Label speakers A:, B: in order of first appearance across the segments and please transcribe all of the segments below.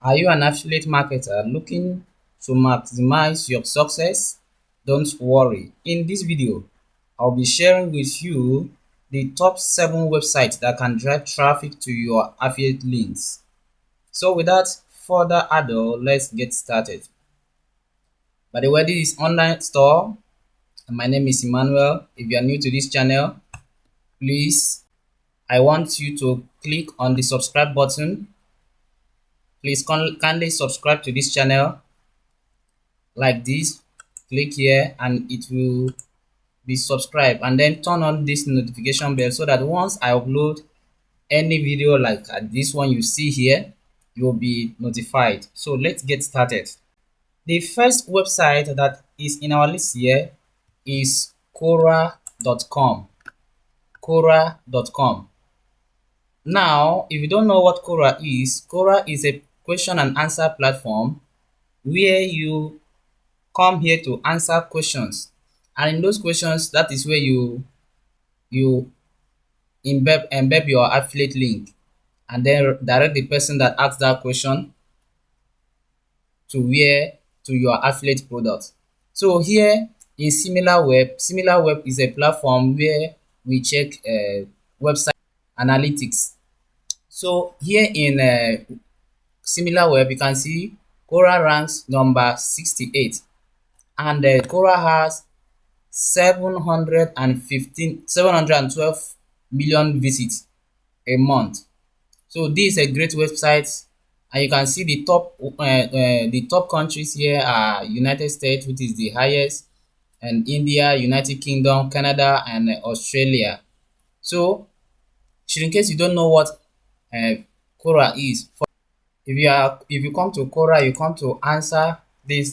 A: Are you an affiliate marketer looking to maximize your success? Don't worry. In this video, I'll be sharing with you the top 7 websites that can drive traffic to your affiliate links. So without further ado, let's get started. By the way, this is online store and my name is Emmanuel. If you are new to this channel, please, I want you to click on the subscribe button. Please kindly subscribe to this channel like this. Click here and it will be subscribed, and then turn on this notification bell so that once I upload any video like this one you see here, you will be notified. So let's get started. The first website that is in our list here is Quora.com. Quora.com. Now, if you don't know what Quora is a question and answer platform where you come here to answer questions, and in those questions, that is where you embed your affiliate link, and then direct the person that asked that question to your affiliate product. So here in SimilarWeb is a platform where we check website analytics. So here in SimilarWeb, you can see Quora ranks number 68, and Quora has 712 million visits a month. So this is a great website, and you can see the top countries here are United States, which is the highest, and India, United Kingdom, Canada, and Australia. So in case you don't know what uh, Quora is, if you come to Quora, you come to answer this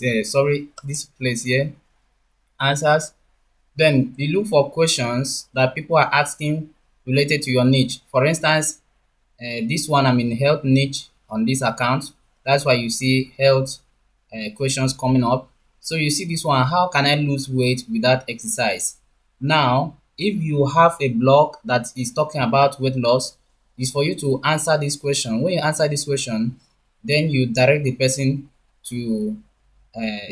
A: this place here, answers. Then you look for questions that people are asking related to your niche. For instance, this one, I'm in health niche on this account. That's why you see health questions coming up. So you see this one, how can I lose weight without exercise? Now, if you have a blog that is talking about weight loss, it's for you to answer this question. When you answer this question, then you direct the person to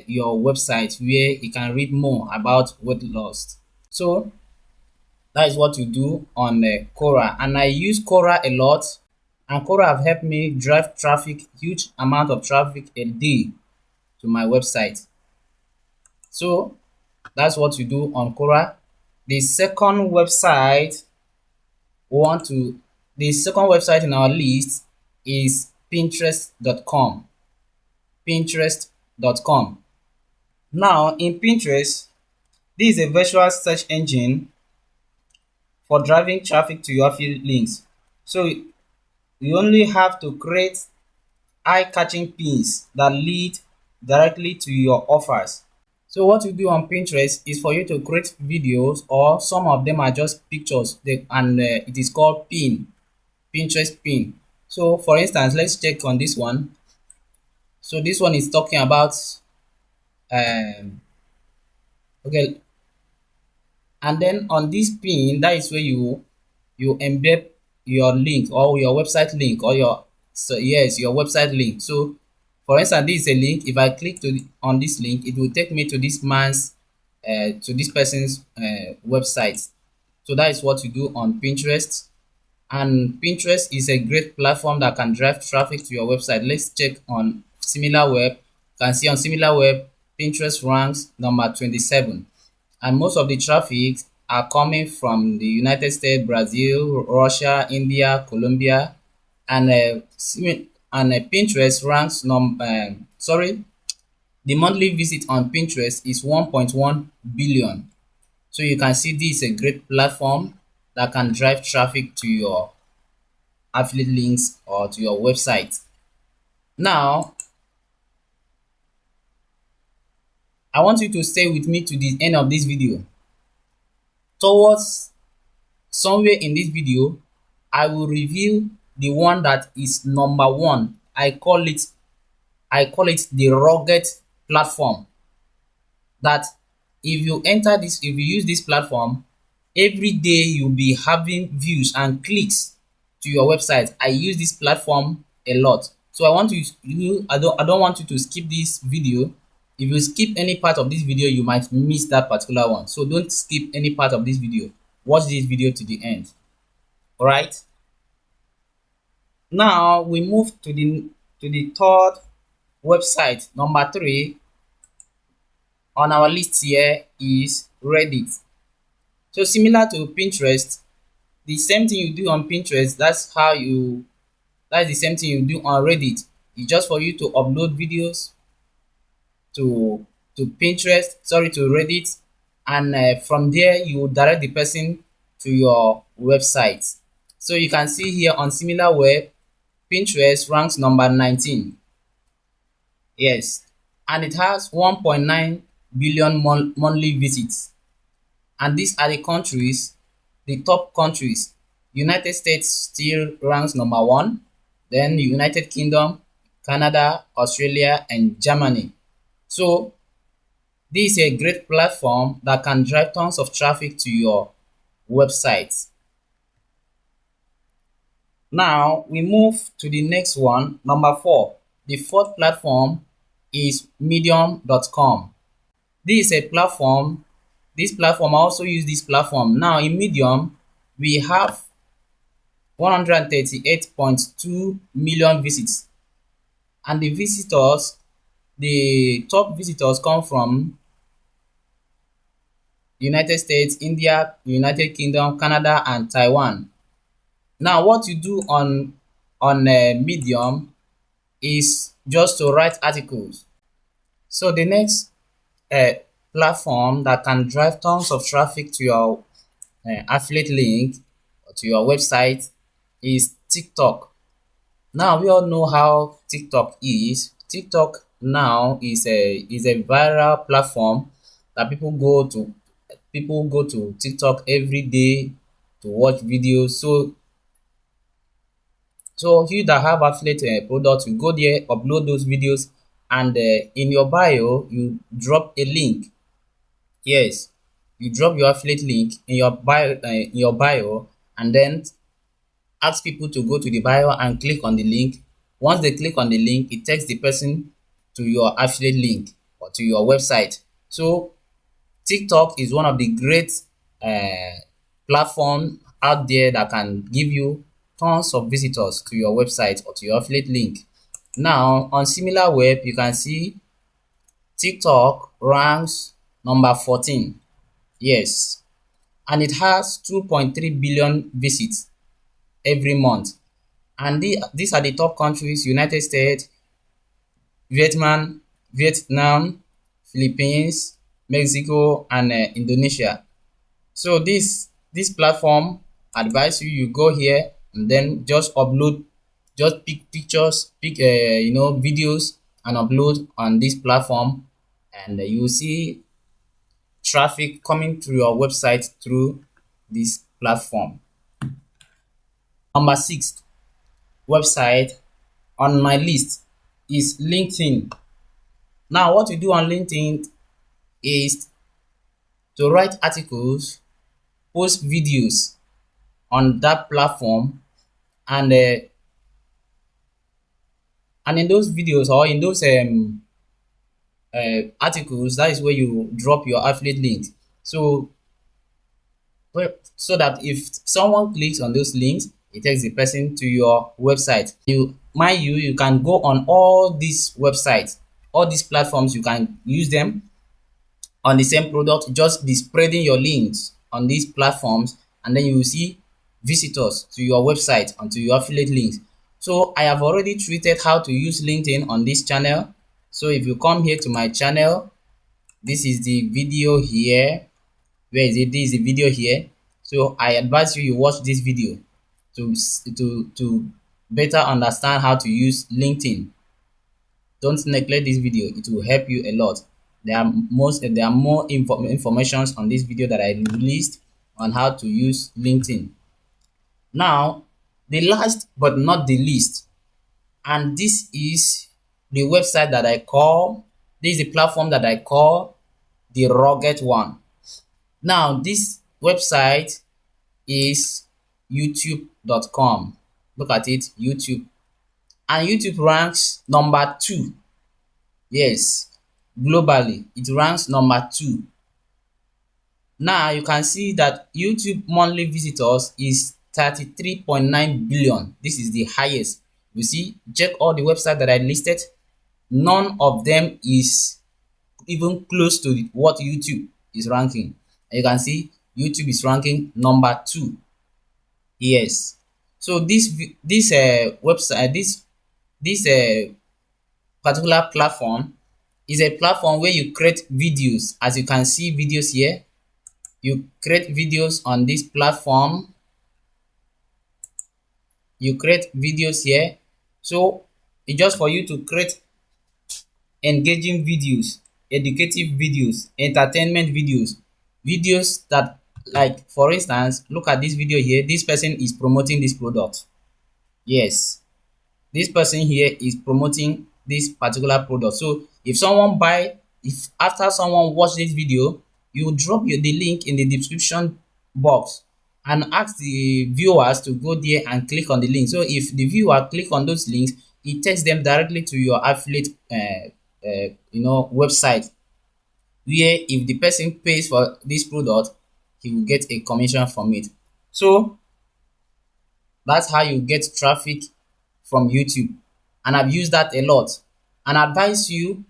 A: your website where you can read more about weight loss. So that is what you do on Quora, and I use Quora a lot, and Quora have helped me drive traffic, huge amount of traffic a day to my website. So that's what you do on Quora. The second website we want to, the second website in our list is Pinterest.com. Pinterest.com. Now in Pinterest, this is a virtual search engine for driving traffic to your affiliate links. So you only have to create eye-catching pins that lead directly to your offers. So what you do on Pinterest is for you to create videos, or some of them are just pictures, and it is called pin, Pinterest pin. So for instance, let's check on this one. So this one is talking about okay, and then on this pin, that is where you embed your link, or your website link, or your website link. So for instance, this is a link. If I click on this link, it will take me to to this person's website. So that is what you do on Pinterest, and Pinterest is a great platform that can drive traffic to your website. Let's check on SimilarWeb. You can see on SimilarWeb, Pinterest ranks number 27, and most of the traffic are coming from the United States, Brazil, Russia, India, Colombia, and Pinterest ranks the monthly visit on Pinterest is 1.1 billion. So you can see this is a great platform that can drive traffic to your affiliate links or to your website. Now, I want you to stay with me to the end of this video. Towards somewhere in this video, I will reveal the one that is number one. I call it the rugged platform. That if you use this platform, every day you'll be having views and clicks to your website. I use this platform a lot. So I don't want you to skip this video. If you skip any part of this video, you might miss that particular one. So don't skip any part of this video. Watch this video to the end. All right. Now we move to the third website. Number three on our list here is Reddit. So similar to Pinterest, the same thing you do on Pinterest, that's the same thing you do on Reddit. It's just for you to upload videos to to Reddit, and from there you will direct the person to your website. So you can see here on SimilarWeb, Pinterest ranks number 19. Yes, and it has 1.9 billion monthly visits. And these are the top countries. United States still ranks number one, then United Kingdom, Canada, Australia, and Germany. So this is a great platform that can drive tons of traffic to your website. Now we move to the next one, number four. The fourth platform is medium.com. This is a platform. This platform, I also use this platform. Now in Medium, we have 138.2 million visits. And the top visitors come from United States, India, United Kingdom, Canada, and Taiwan. Now, what you do on Medium is just to write articles. So the next uh, platform that can drive tons of traffic to your affiliate link or to your website is TikTok. Now we all know how TikTok is. TikTok now is a viral platform that people go to TikTok every day to watch videos. So you that have affiliate products, you go there, upload those videos, and in your bio you drop a link. Yes, you drop your affiliate link in your bio, and then ask people to go to the bio and click on the link. Once they click on the link, it takes the person to your affiliate link or to your website. So TikTok is one of the great platform out there that can give you tons of visitors to your website or to your affiliate link. Now on SimilarWeb, you can see TikTok ranks number 14. Yes, and it has 2.3 billion visits every month. And these are the top countries: United States, Vietnam, Philippines, Mexico, and Indonesia. So this platform advise you go here and then just upload, just pick pictures, pick videos, and upload on this platform, and you will see traffic coming through your website through this platform. Number six website on my list is LinkedIn. Now what you do on LinkedIn is to write articles, post videos on that platform, and in those videos or in those articles, that is where you drop your affiliate links. So that if someone clicks on those links, it takes the person to your website. You can go on all these websites, all these platforms. You can use them on the same product. Just be spreading your links on these platforms, and then you will see visitors to your website and to your affiliate links. So I have already treated how to use LinkedIn on this channel. So if you come here to my channel, this is the video here. Where is it? This is the video here. So I advise you watch this video to better understand how to use LinkedIn. Don't neglect this video. It will help you a lot. There are more informations on this video that I released on how to use LinkedIn. Now, the last but not the least, and this is the website that I call, this is the platform that I call the rugged one. Now, this website is youtube.com. Look at it, YouTube. and YouTube ranks number 2. Yes, globally it ranks number 2. Now you can see that YouTube monthly visitors is 33.9 billion. This is the highest. You see, check all the websites that I listed. None of them is even close to what YouTube is ranking. And you can see YouTube is ranking number 2. Yes. So this website, this particular platform is a platform where you create videos. As you can see videos here, you create videos on this platform. You create videos here. So it's just for you to create engaging videos, educative videos, entertainment videos, videos that, like for instance, look at this video here. This person is promoting this product. Yes, this person here is promoting this particular product. So if someone buy, if after someone watch this video, you drop the link in the description box and ask the viewers to go there and click on the link. So if the viewer click on those links, it takes them directly to your affiliate website, where if the person pays for this product, he will get a commission from it. So that's how you get traffic from YouTube. And I've used that a lot. And I advise you,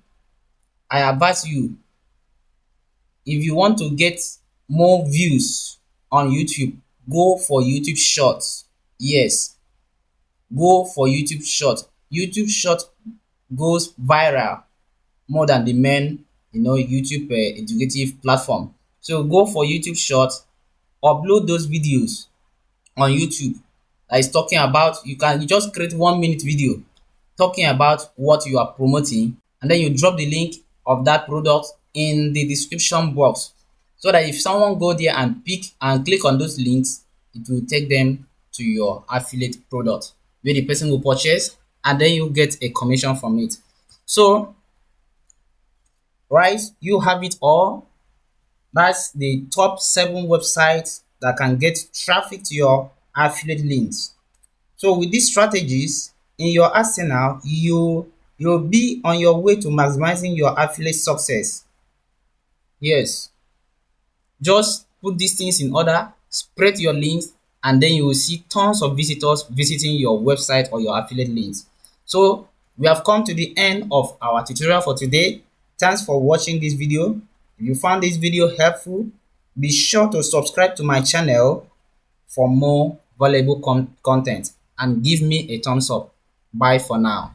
A: if you want to get more views on YouTube, go for YouTube Shorts. Yes, go for YouTube Short. YouTube Short goes viral more than the main, YouTube educative platform. So go for YouTube Short, upload those videos on YouTube that is talking about, you just create 1 minute video talking about what you are promoting, and then you drop the link of that product in the description box, so that if someone go there and pick and click on those links, it will take them to your affiliate product where the person will purchase, and then you get a commission from it. So right, you have it all. That's the top 7 websites that can get traffic to your affiliate links. So with these strategies in your arsenal, you'll be on your way to maximizing your affiliate success. Yes, just put these things in order, spread your links, and then you will see tons of visitors visiting your website or your affiliate links. So we have come to the end of our tutorial for today. Thanks for watching this video. If you found this video helpful, be sure to subscribe to my channel for more valuable content, and give me a thumbs up. Bye for now.